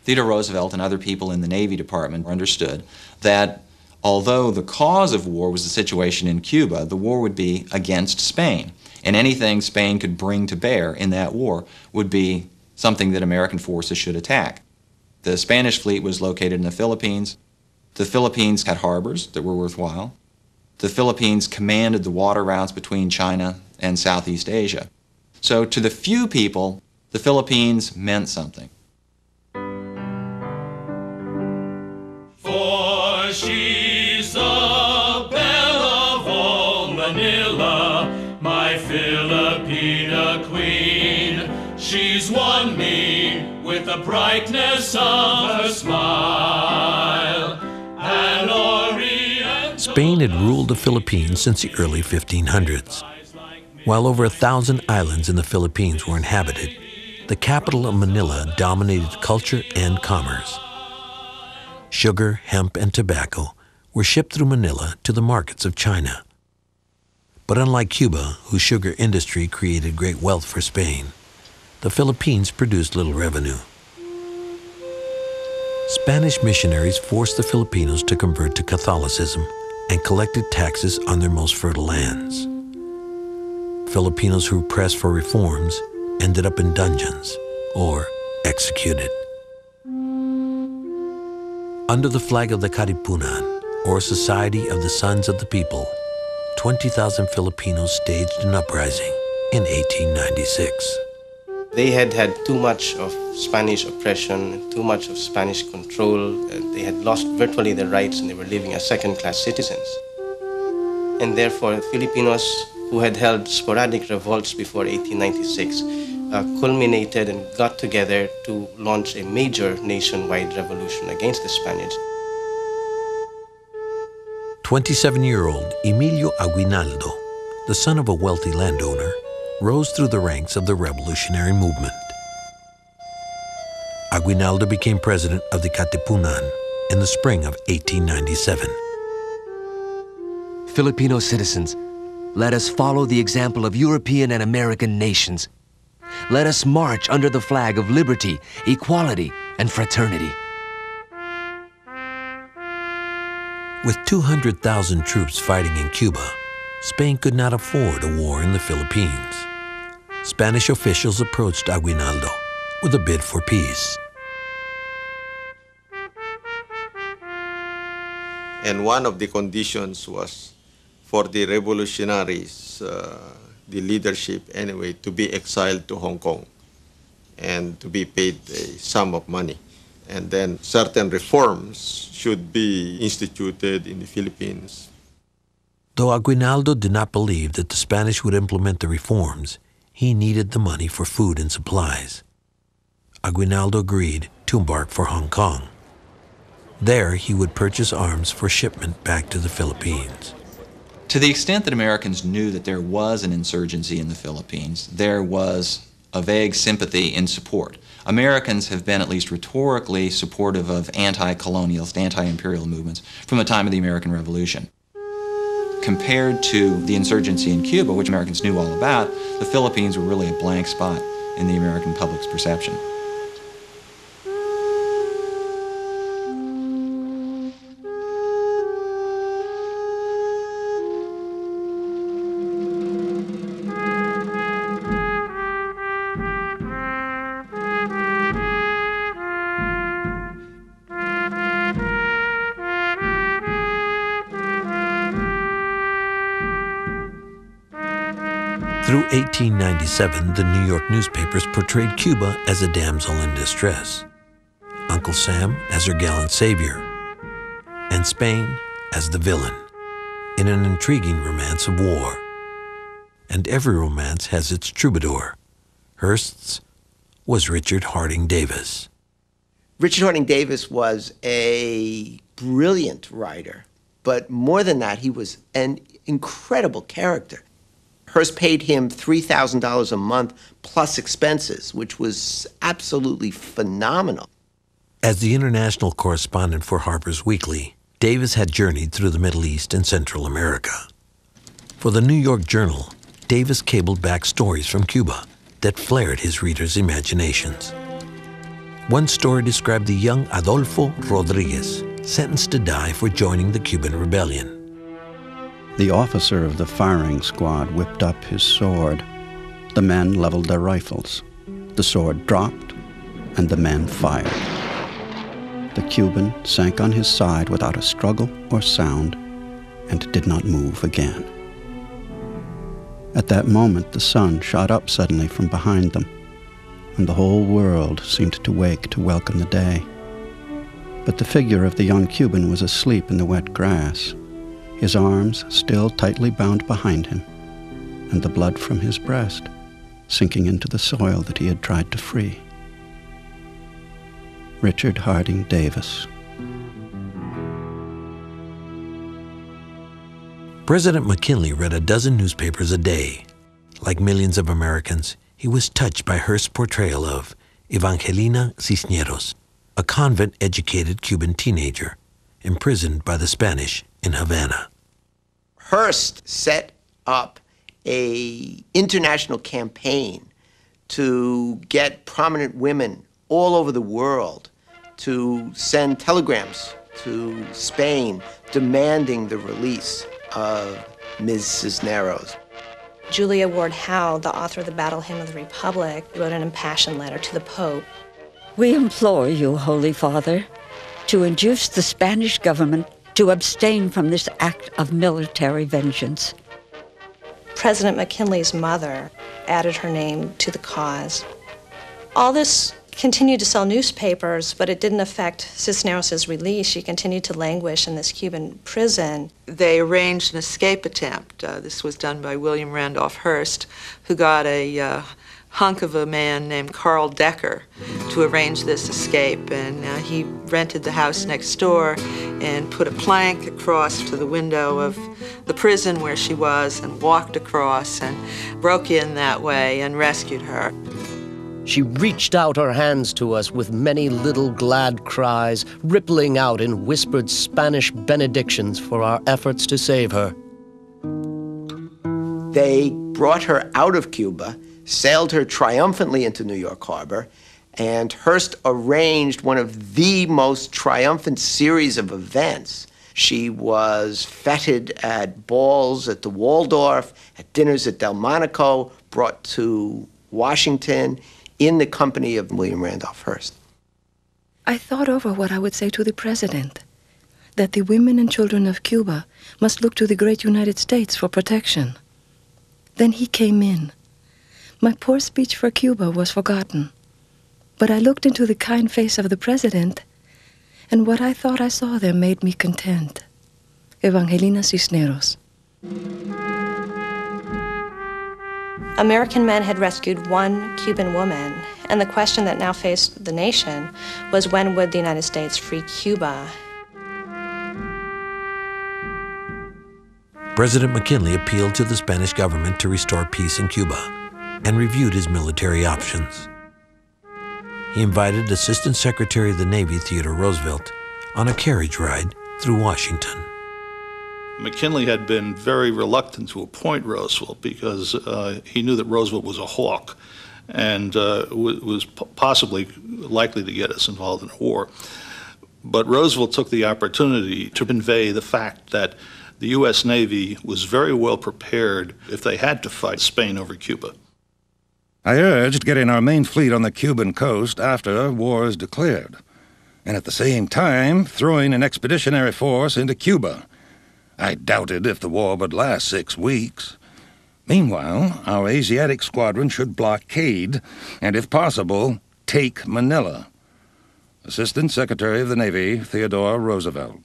Theodore Roosevelt and other people in the Navy Department understood that although the cause of war was the situation in Cuba, the war would be against Spain. And anything Spain could bring to bear in that war would be something that American forces should attack. The Spanish fleet was located in the Philippines. The Philippines had harbors that were worthwhile. The Philippines commanded the water routes between China and Southeast Asia. So to the few people, the Philippines meant something. For she's the belle of all Manila, my Filipina queen. She's won me with the brightness of her smile. An Orient. Spain had ruled the Philippines since the early 1500s. While over 1,000 islands in the Philippines were inhabited, the capital of Manila dominated culture and commerce. Sugar, hemp, and tobacco were shipped through Manila to the markets of China. But unlike Cuba, whose sugar industry created great wealth for Spain, the Philippines produced little revenue. Spanish missionaries forced the Filipinos to convert to Catholicism and collected taxes on their most fertile lands. Filipinos who pressed for reforms ended up in dungeons or executed. Under the flag of the Katipunan, or Society of the Sons of the People, 20,000 Filipinos staged an uprising in 1896. They had had too much of Spanish oppression, too much of Spanish control. They had lost virtually their rights and they were living as second-class citizens. And therefore, Filipinos who had held sporadic revolts before 1896 culminated and got together to launch a major nationwide revolution against the Spaniards. 27-year-old Emilio Aguinaldo, the son of a wealthy landowner, rose through the ranks of the revolutionary movement. Aguinaldo became president of the Katipunan in the spring of 1897. Filipino citizens, let us follow the example of European and American nations. Let us march under the flag of liberty, equality, and fraternity. With 200,000 troops fighting in Cuba, Spain could not afford a war in the Philippines. Spanish officials approached Aguinaldo with a bid for peace. And one of the conditions was for the revolutionaries, the leadership anyway, to be exiled to Hong Kong and to be paid a sum of money. And then certain reforms should be instituted in the Philippines. Though Aguinaldo did not believe that the Spanish would implement the reforms, he needed the money for food and supplies. Aguinaldo agreed to embark for Hong Kong. There, he would purchase arms for shipment back to the Philippines. To the extent that Americans knew that there was an insurgency in the Philippines, there was a vague sympathy and support. Americans have been at least rhetorically supportive of anti-colonialist, anti-imperial movements from the time of the American Revolution. Compared to the insurgency in Cuba, which Americans knew all about, the Philippines were really a blank spot in the American public's perception. Through 1897, the New York newspapers portrayed Cuba as a damsel in distress, Uncle Sam as her gallant savior, and Spain as the villain, in an intriguing romance of war. And every romance has its troubadour. Hearst's was Richard Harding Davis. Richard Harding Davis was a brilliant writer, but more than that, he was an incredible character. Hearst paid him $3,000 a month plus expenses, which was absolutely phenomenal. As the international correspondent for Harper's Weekly, Davis had journeyed through the Middle East and Central America. For the New York Journal, Davis cabled back stories from Cuba that flared his readers' imaginations. One story described the young Adolfo Rodriguez, sentenced to die for joining the Cuban rebellion. The officer of the firing squad whipped up his sword. The men leveled their rifles. The sword dropped, and the men fired. The Cuban sank on his side without a struggle or sound and did not move again. At that moment, the sun shot up suddenly from behind them, and the whole world seemed to wake to welcome the day. But the figure of the young Cuban was asleep in the wet grass, his arms still tightly bound behind him, and the blood from his breast sinking into the soil that he had tried to free. Richard Harding Davis. President McKinley read a dozen newspapers a day. Like millions of Americans, he was touched by Hearst's portrayal of Evangelina Cisneros, a convent-educated Cuban teenager imprisoned by the Spanish in Havana. Hearst set up an international campaign to get prominent women all over the world to send telegrams to Spain demanding the release of Ms. Cisneros. Julia Ward Howe, the author of the Battle Hymn of the Republic, wrote an impassioned letter to the Pope. We implore you, Holy Father, to induce the Spanish government to abstain from this act of military vengeance. President McKinley's mother added her name to the cause. All this continued to sell newspapers, but it didn't affect Cisneros' release. She continued to languish in this Cuban prison. They arranged an escape attempt. This was done by William Randolph Hearst, who got a hunk of a man named Carl Decker to arrange this escape. And he rented the house next door and put a plank across to the window of the prison where she was and walked across and broke in that way and rescued her. She reached out her hands to us with many little glad cries, rippling out in whispered Spanish benedictions for our efforts to save her. They brought her out of Cuba, sailed her triumphantly into New York Harbor, and Hearst arranged one of the most triumphant series of events. She was feted at balls at the Waldorf, at dinners at Delmonico, brought to Washington, in the company of William Randolph Hearst. I thought over what I would say to the president, that the women and children of Cuba must look to the great United States for protection. Then he came in. My poor speech for Cuba was forgotten, but I looked into the kind face of the president, and what I thought I saw there made me content. Evangelina Cisneros. American men had rescued one Cuban woman, and the question that now faced the nation was, when would the United States free Cuba? President McKinley appealed to the Spanish government to restore peace in Cuba and reviewed his military options. He invited Assistant Secretary of the Navy Theodore Roosevelt on a carriage ride through Washington. McKinley had been very reluctant to appoint Roosevelt because he knew that Roosevelt was a hawk and was possibly likely to get us involved in a war. But Roosevelt took the opportunity to convey the fact that the U.S. Navy was very well prepared if they had to fight Spain over Cuba. I urged getting our main fleet on the Cuban coast after war is declared, and at the same time throwing an expeditionary force into Cuba. I doubted if the war would last 6 weeks. Meanwhile, our Asiatic squadron should blockade, and if possible, take Manila. Assistant Secretary of the Navy, Theodore Roosevelt.